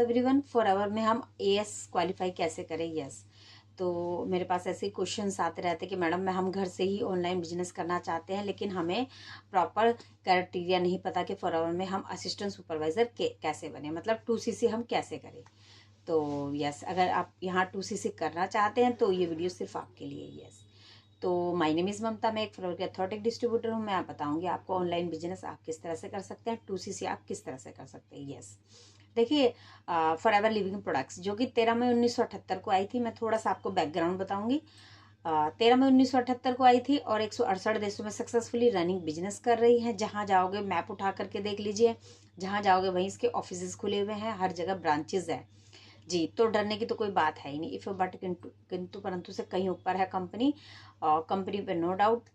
Everyone, forever में हम as qualify कैसे करें। यस, तो मेरे पास ऐसे क्वेश्चंस आते रहते कि मैडम हम घर से ही ऑनलाइन बिजनेस करना चाहते हैं, लेकिन हमें प्रॉपर क्राइटेरिया नहीं पता कि फॉरएवर में हम असिस्टेंट सुपरवाइजर कैसे बने, मतलब 2CC हम कैसे करें। तो यस, अगर आप यहाँ 2CC करना चाहते हैं तो ये वीडियो सिर्फ आपके लिए। यस, तो माय नेम इज़ ममता, मैं एक फॉरएवर की अथॉरिटी डिस्ट्रीब्यूटर हूँ। मैं आप बताऊंगी आपको ऑनलाइन बिजनेस आप किस तरह से कर सकते हैं, 2CC आप किस तरह से कर सकते हैं। यस, देखिए, फॉरएवर लिविंग प्रोडक्ट्स जो कि 13 मई 1978 को आई थी। मैं थोड़ा सा आपको बैकग्राउंड बताऊंगी। 13 मई 1978 को आई थी और 168 देशों में सक्सेसफुली रनिंग बिजनेस कर रही है। जहाँ जाओगे मैप उठा करके देख लीजिए, जहाँ जाओगे वहीं इसके ऑफिस खुले हुए हैं, हर जगह ब्रांचेज है जी। तो डरने की तो कोई बात है ही नहीं। इफ बट किंतु परंतु से कहीं ऊपर है कंपनी, और कंपनी पे नो डाउट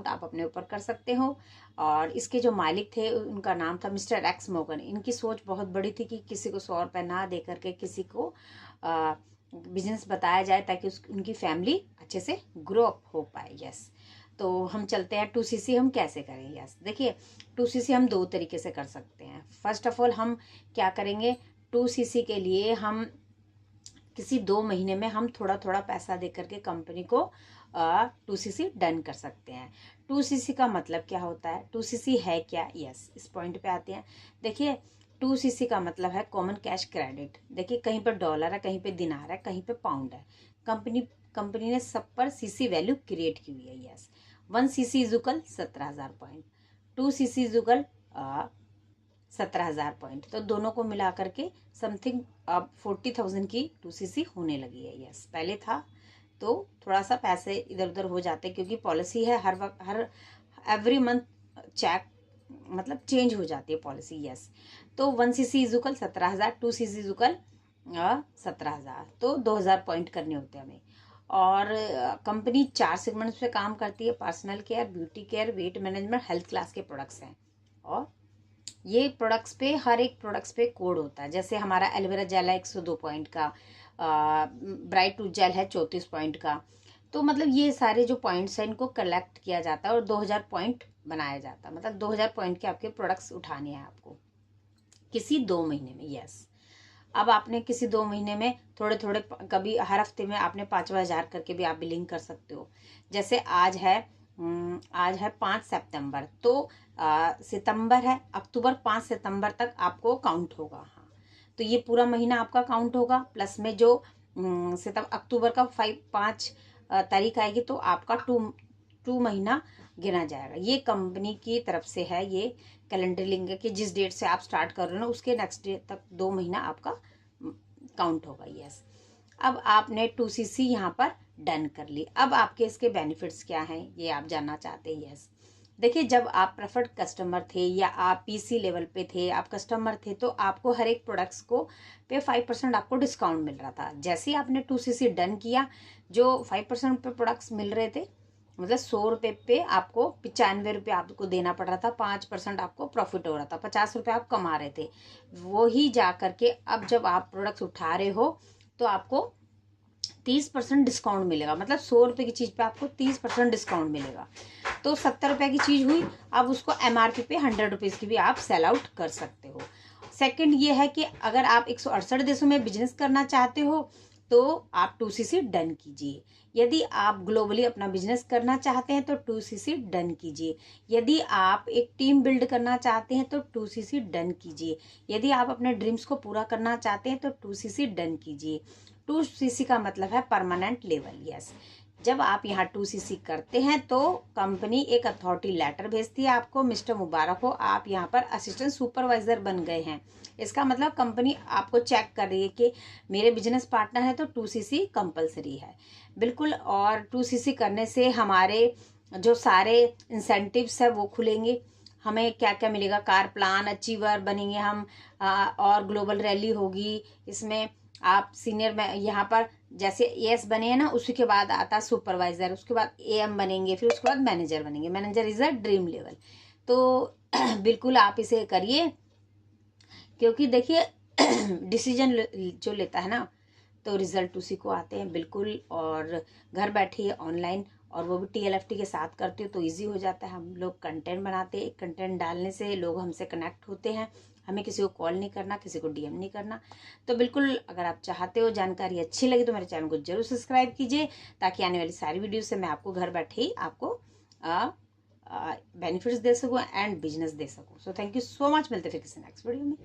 आप अपने ऊपर कर सकते हो। और इसके जो मालिक थे उनका नाम था मिस्टर एक्स मोगन। इनकी सोच बहुत बड़ी थी कि किसी को 100 रुपये ना दे करके किसी को बिजनेस बताया जाए ताकि उनकी फैमिली अच्छे से ग्रो अप हो पाए। यस, तो हम चलते हैं 2CC हम कैसे करें। यस, देखिए 2CC हम दो तरीके से कर सकते हैं। फर्स्ट ऑफ ऑल हम क्या करेंगे, 2CC के लिए हम किसी 2 महीने में हम थोड़ा थोड़ा पैसा दे करके कंपनी को 2CC डन कर सकते हैं। 2CC का मतलब क्या होता है, 2CC है क्या। यस, इस पॉइंट पे आते हैं। देखिए 2CC का मतलब है कॉमन कैश क्रेडिट। देखिए कहीं पर डॉलर है, कहीं पे दिनार है, कहीं पे पाउंड है। कंपनी ने सब पर CC वैल्यू क्रिएट की हुई है। Yes, 1CC is equal 17,000 point, 2CC is equal 17,000 point. तो दोनों को मिला करके समथिंग अब 40,000 की 2CC होने लगी है। यस, पहले था तो थोड़ा सा पैसे इधर उधर हो जाते क्योंकि पॉलिसी है हर वक्त, हर एवरी मंथ चेक मतलब चेंज हो जाती है पॉलिसी। यस, तो 1CC is equal 17,000, 2CC is equal 17,000, तो 2,000 पॉइंट करने होते हैं हमें। और कंपनी 4 सेगमेंट्स पे काम करती है, personal care, beauty care, weight management, health class के प्रोडक्ट्स हैं। और ये प्रोडक्ट्स पे हर एक प्रोडक्ट्स पे कोड होता है। जैसे हमारा एलोवेरा जेल है 102 पॉइंट का, ब्राइट टूथ जेल है 34 पॉइंट का। तो मतलब ये सारे जो पॉइंट्स हैं इनको कलेक्ट किया जाता है और 2,000 पॉइंट बनाया जाता है। मतलब 2,000 पॉइंट के आपके प्रोडक्ट्स उठाने हैं आपको किसी 2 महीने में। यस, अब आपने किसी 2 महीने में थोड़े थोड़े, कभी हर हफ्ते में आपने 5,000 करके भी आप बिलिंग कर सकते हो। जैसे आज है 5 सितंबर, तो सितंबर है, अक्टूबर 5 सितंबर तक आपको काउंट होगा। हाँ, तो ये पूरा महीना आपका काउंट होगा, प्लस में जो अक्टूबर का 5 तारीख आएगी तो आपका टू महीना गिना जाएगा। ये कंपनी की तरफ से है, ये कैलेंडरिंग कि जिस डेट से आप स्टार्ट कर रहे हो ना उसके नेक्स्ट डे तक 2 महीना आपका काउंट होगा। यस, अब आपने 2CC यहाँ पर डन कर ली। अब आपके इसके बेनिफिट्स क्या हैं ये आप जानना चाहते हैं। यस, देखिए जब आप प्रेफर्ड कस्टमर थे या आप PC लेवल पे थे, आप कस्टमर थे, तो आपको हर एक प्रोडक्ट्स को पे 5% आपको डिस्काउंट मिल रहा था। जैसे ही आपने 2CC डन किया, जो 5% पे प्रोडक्ट्स मिल रहे थे, मतलब 100 रुपये पे आपको 95 रुपये आपको देना पड़ रहा था, 5% आपको प्रॉफिट हो रहा था, 50 रुपये आप कमा रहे थे। वो ही जा करके अब जब आप प्रोडक्ट्स उठा रहे हो तो आपको 30% डिस्काउंट मिलेगा। मतलब 100 रुपये की चीज़ पे आपको 30% डिस्काउंट मिलेगा। तो 70 रुपये की चीज़ हुई, अब उसको MRP पे 100 रुपीज़ की भी आप सेल आउट कर सकते हो। सेकंड ये है कि अगर आप 168 देशों में बिजनेस करना चाहते हो तो आप 2CC डन कीजिए। यदि आप ग्लोबली अपना बिजनेस करना चाहते हैं तो 2CC डन कीजिए। यदि आप एक टीम बिल्ड करना चाहते हैं तो 2CC डन कीजिए। यदि आप अपने ड्रीम्स को पूरा करना चाहते हैं तो 2CC डन कीजिए। 2CC का मतलब है परमानेंट लेवल। यस, जब आप यहाँ 2CC करते हैं तो कंपनी एक अथॉरिटी लेटर भेजती है आपको, मिस्टर मुबारक हो, आप यहाँ पर असिस्टेंट सुपरवाइजर बन गए हैं। इसका मतलब कंपनी आपको चेक कर रही है कि मेरे बिजनेस पार्टनर है तो 2CC कंपलसरी है बिल्कुल। और 2CC करने से हमारे जो सारे इंसेंटिव्स है वो खुलेंगे। हमें क्या क्या मिलेगा, कार प्लान, अचीवर बनेंगे हम, और ग्लोबल रैली होगी। इसमें आप सीनियर में यहाँ पर जैसे एएस बने हैं ना, उसी के बाद आता सुपरवाइजर, उसके बाद AM बनेंगे, फिर उसके बाद मैनेजर बनेंगे। Manager is a dream level. तो बिल्कुल आप इसे करिए, क्योंकि देखिए डिसीजन जो लेता है ना तो रिजल्ट उसी को आते हैं बिल्कुल। और घर बैठे ऑनलाइन और वो भी TLFT के साथ करती हूँ तो इजी हो जाता है। हम लोग कंटेंट बनाते हैं, कंटेंट डालने से लोग हमसे कनेक्ट होते हैं, हमें किसी को कॉल नहीं करना, किसी को DM नहीं करना। तो बिल्कुल अगर आप चाहते हो, जानकारी अच्छी लगी तो मेरे चैनल को जरूर सब्सक्राइब कीजिए, ताकि आने वाली सारी वीडियो से मैं आपको घर बैठे ही आपको बेनिफिट्स दे सकूँ एंड बिजनेस दे सकूँ। So thank you so much, मिलते फिर किसी नेक्स्ट वीडियो में।